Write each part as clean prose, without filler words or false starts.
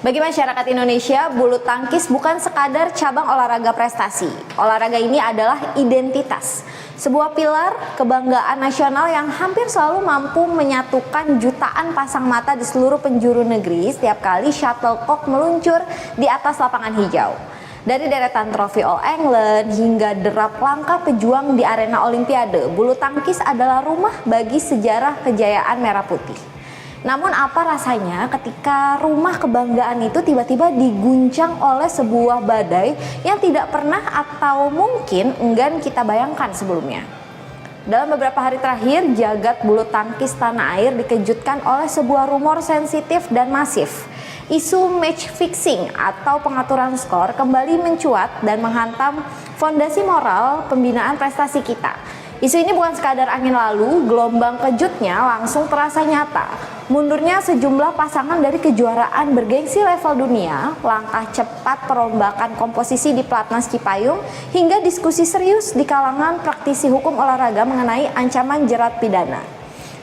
Bagi masyarakat Indonesia, bulu tangkis bukan sekadar cabang olahraga prestasi. Olahraga ini adalah identitas, sebuah pilar kebanggaan nasional yang hampir selalu mampu menyatukan jutaan pasang mata di seluruh penjuru negeri setiap kali shuttlecock meluncur di atas lapangan hijau. Dari deretan trofi All England hingga derap langkah pejuang di arena Olimpiade, bulu tangkis adalah rumah bagi sejarah kejayaan merah putih. Namun apa rasanya ketika rumah kebanggaan itu tiba-tiba diguncang oleh sebuah badai yang tidak pernah atau mungkin enggan kita bayangkan sebelumnya. Dalam beberapa hari terakhir, jagat bulu tangkis tanah air dikejutkan oleh sebuah rumor sensitif dan masif. Isu match fixing atau pengaturan skor kembali mencuat dan menghantam fondasi moral pembinaan prestasi kita. Isu ini bukan sekadar angin lalu, gelombang kejutnya langsung terasa nyata. Mundurnya sejumlah pasangan dari kejuaraan bergengsi level dunia, langkah cepat perombakan komposisi di Platnas Cipayung, hingga diskusi serius di kalangan praktisi hukum olahraga mengenai ancaman jerat pidana.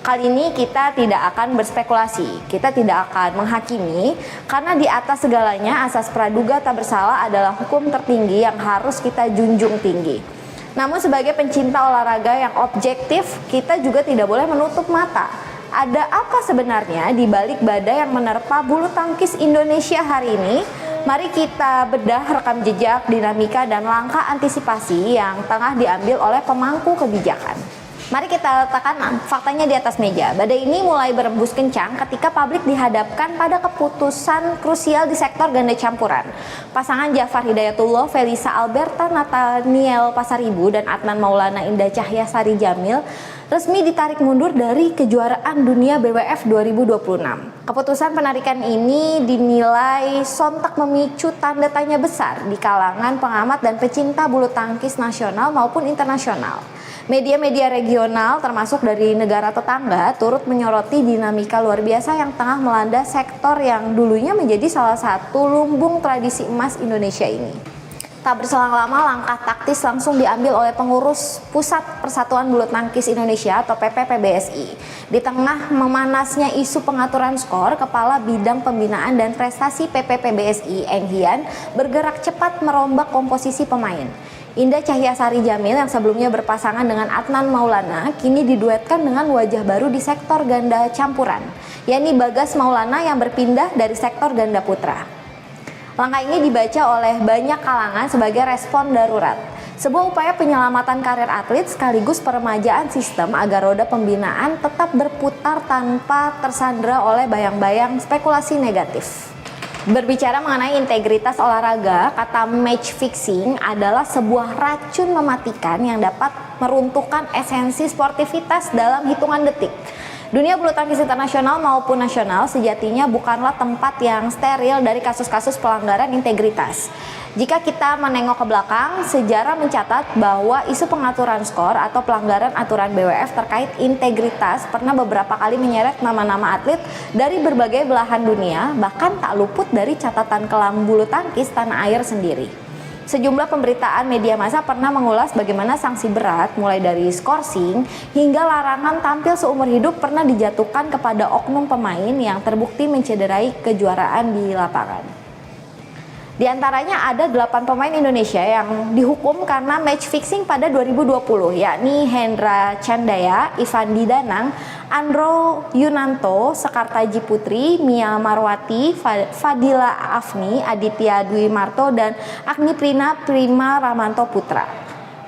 Kali ini kita tidak akan berspekulasi, kita tidak akan menghakimi, karena di atas segalanya asas praduga tak bersalah adalah hukum tertinggi yang harus kita junjung tinggi. Namun sebagai pencinta olahraga yang objektif, kita juga tidak boleh menutup mata. Ada apa sebenarnya di balik badai yang menerpa bulu tangkis Indonesia hari ini? Mari kita bedah rekam jejak, dinamika, dan langkah antisipasi yang tengah diambil oleh pemangku kebijakan. Mari kita letakkan faktanya di atas meja. Badai ini mulai berembus kencang ketika publik dihadapkan pada keputusan krusial di sektor ganda campuran. Pasangan Jafar Hidayatullah, Felisa Alberta, Nathaniel Pasaribu, dan Adnan Maulana Indah Cahyasari Jamil resmi ditarik mundur dari kejuaraan dunia BWF 2026. Keputusan penarikan ini dinilai sontak memicu tanda tanya besar di kalangan pengamat dan pecinta bulu tangkis nasional maupun internasional. Media-media regional termasuk dari negara tetangga turut menyoroti dinamika luar biasa yang tengah melanda sektor yang dulunya menjadi salah satu lumbung tradisi emas Indonesia ini. Tak berselang lama, langkah taktis langsung diambil oleh pengurus Pusat Persatuan Bulu Tangkis Indonesia atau PPPBSI. Di tengah memanasnya isu pengaturan skor, Kepala Bidang Pembinaan dan Prestasi PPPBSI, Eng Hian, bergerak cepat merombak komposisi pemain. Indah Cahyasari Jamil yang sebelumnya berpasangan dengan Adnan Maulana kini diduetkan dengan wajah baru di sektor ganda campuran, yakni Bagas Maulana yang berpindah dari sektor ganda putra. Langkah ini dibaca oleh banyak kalangan sebagai respon darurat, sebuah upaya penyelamatan karir atlet sekaligus peremajaan sistem agar roda pembinaan tetap berputar tanpa tersandera oleh bayang-bayang spekulasi negatif. Berbicara mengenai integritas olahraga, kata match fixing adalah sebuah racun mematikan yang dapat meruntuhkan esensi sportivitas dalam hitungan detik. Dunia bulu tangkis internasional maupun nasional sejatinya bukanlah tempat yang steril dari kasus-kasus pelanggaran integritas. Jika kita menengok ke belakang, sejarah mencatat bahwa isu pengaturan skor atau pelanggaran aturan BWF terkait integritas pernah beberapa kali menyeret nama-nama atlet dari berbagai belahan dunia, bahkan tak luput dari catatan kelam bulu tangkis tanah air sendiri. Sejumlah pemberitaan media massa pernah mengulas bagaimana sanksi berat mulai dari skorsing hingga larangan tampil seumur hidup pernah dijatuhkan kepada oknum pemain yang terbukti mencederai kejuaraan di lapangan. Di antaranya ada 8 pemain Indonesia yang dihukum karena match fixing pada 2020, yakni Hendra Chandaya, Ivan Didanang, Andro Yunanto, Sekartaji Putri, Mia Marwati, Fadila Afni, Aditya Dwi Marto, dan Agni Prima Ramanto Putra.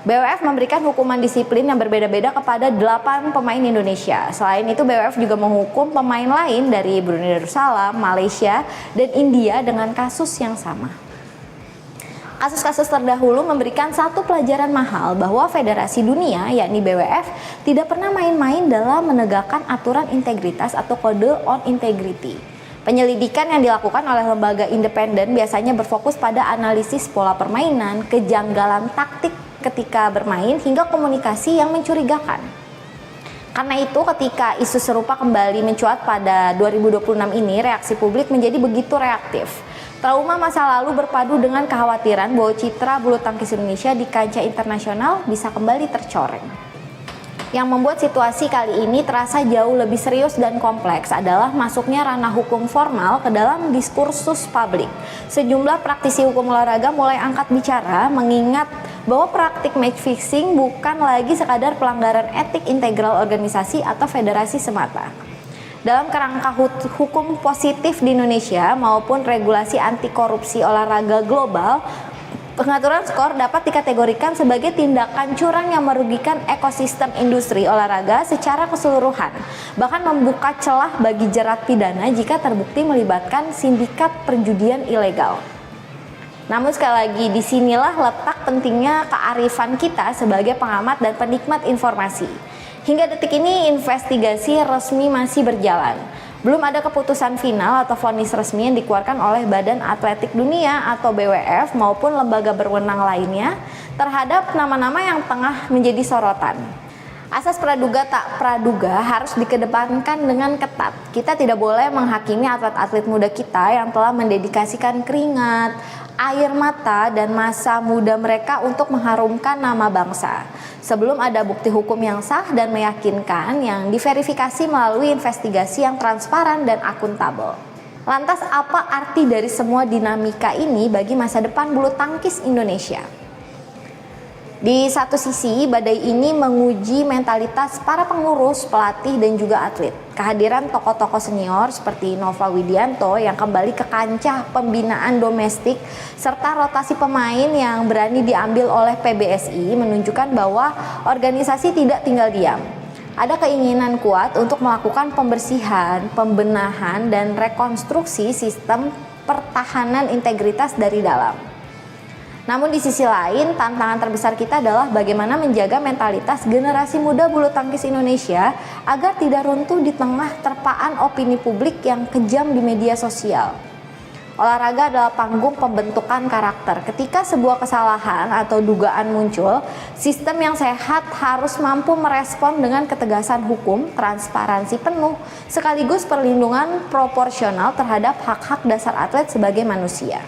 BWF memberikan hukuman disiplin yang berbeda-beda kepada 8 pemain Indonesia. Selain itu, BWF juga menghukum pemain lain dari Brunei Darussalam, Malaysia, dan India dengan kasus yang sama. Kasus-kasus terdahulu memberikan satu pelajaran mahal bahwa Federasi Dunia, yakni BWF, tidak pernah main-main dalam menegakkan aturan integritas atau kode on integrity. Penyelidikan yang dilakukan oleh lembaga independen biasanya berfokus pada analisis pola permainan, kejanggalan taktik ketika bermain, hingga komunikasi yang mencurigakan. Karena itu, ketika isu serupa kembali mencuat pada 2026 ini, reaksi publik menjadi begitu reaktif. Trauma masa lalu berpadu dengan kekhawatiran bahwa citra bulu tangkis Indonesia di kancah internasional bisa kembali tercoreng. Yang membuat situasi kali ini terasa jauh lebih serius dan kompleks adalah masuknya ranah hukum formal ke dalam diskursus publik. Sejumlah praktisi hukum olahraga mulai angkat bicara mengingat bahwa praktik match fixing bukan lagi sekadar pelanggaran etik integral organisasi atau federasi semata. Dalam kerangka hukum positif di Indonesia maupun regulasi anti korupsi olahraga global, pengaturan skor dapat dikategorikan sebagai tindakan curang yang merugikan ekosistem industri olahraga secara keseluruhan, bahkan membuka celah bagi jerat pidana jika terbukti melibatkan sindikat perjudian ilegal. Namun sekali lagi, disinilah letak pentingnya kearifan kita sebagai pengamat dan penikmat informasi. Hingga detik ini investigasi resmi masih berjalan. Belum ada keputusan final atau vonis resmi yang dikeluarkan oleh Badan Atletik Dunia atau BWF maupun lembaga berwenang lainnya terhadap nama-nama yang tengah menjadi sorotan. Asas praduga tak praduga harus dikedepankan dengan ketat. Kita tidak boleh menghakimi atlet-atlet muda kita yang telah mendedikasikan keringat, air mata, dan masa muda mereka untuk mengharumkan nama bangsa. Sebelum ada bukti hukum yang sah dan meyakinkan yang diverifikasi melalui investigasi yang transparan dan akuntabel. Lantas apa arti dari semua dinamika ini bagi masa depan bulu tangkis Indonesia? Di satu sisi, badai ini menguji mentalitas para pengurus, pelatih, dan juga atlet. Kehadiran tokoh-tokoh senior seperti Nova Widianto yang kembali ke kancah pembinaan domestik serta rotasi pemain yang berani diambil oleh PBSI menunjukkan bahwa organisasi tidak tinggal diam. Ada keinginan kuat untuk melakukan pembersihan, pembenahan, dan rekonstruksi sistem pertahanan integritas dari dalam. Namun di sisi lain, tantangan terbesar kita adalah bagaimana menjaga mentalitas generasi muda bulu tangkis Indonesia agar tidak runtuh di tengah terpaan opini publik yang kejam di media sosial. Olahraga adalah panggung pembentukan karakter. Ketika sebuah kesalahan atau dugaan muncul, sistem yang sehat harus mampu merespon dengan ketegasan hukum, transparansi penuh, sekaligus perlindungan proporsional terhadap hak-hak dasar atlet sebagai manusia.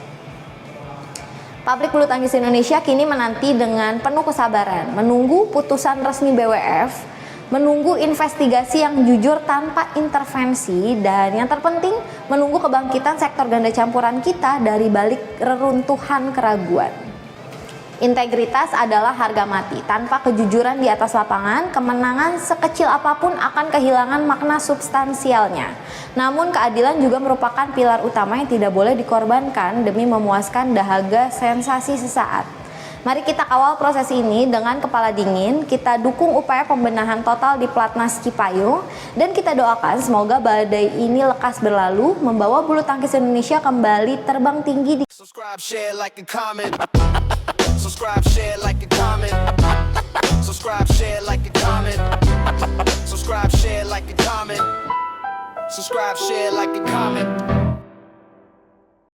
Publik bulu tangkis Indonesia kini menanti dengan penuh kesabaran, menunggu putusan resmi BWF, menunggu investigasi yang jujur tanpa intervensi, dan yang terpenting menunggu kebangkitan sektor ganda campuran kita dari balik reruntuhan keraguan. Integritas adalah harga mati. Tanpa kejujuran di atas lapangan, kemenangan sekecil apapun akan kehilangan makna substansialnya. Namun keadilan juga merupakan pilar utama yang tidak boleh dikorbankan demi memuaskan dahaga sensasi sesaat. Mari kita kawal proses ini dengan kepala dingin, kita dukung upaya pembenahan total di Platnas Cipayung, dan kita doakan semoga badai ini lekas berlalu, membawa bulu tangkis Indonesia kembali terbang tinggi di Subscribe, share, like, and comment. Subscribe, share, like, and comment. Subscribe, share, like, and comment. Subscribe, share, like, and comment. Subscribe, share, like, and comment.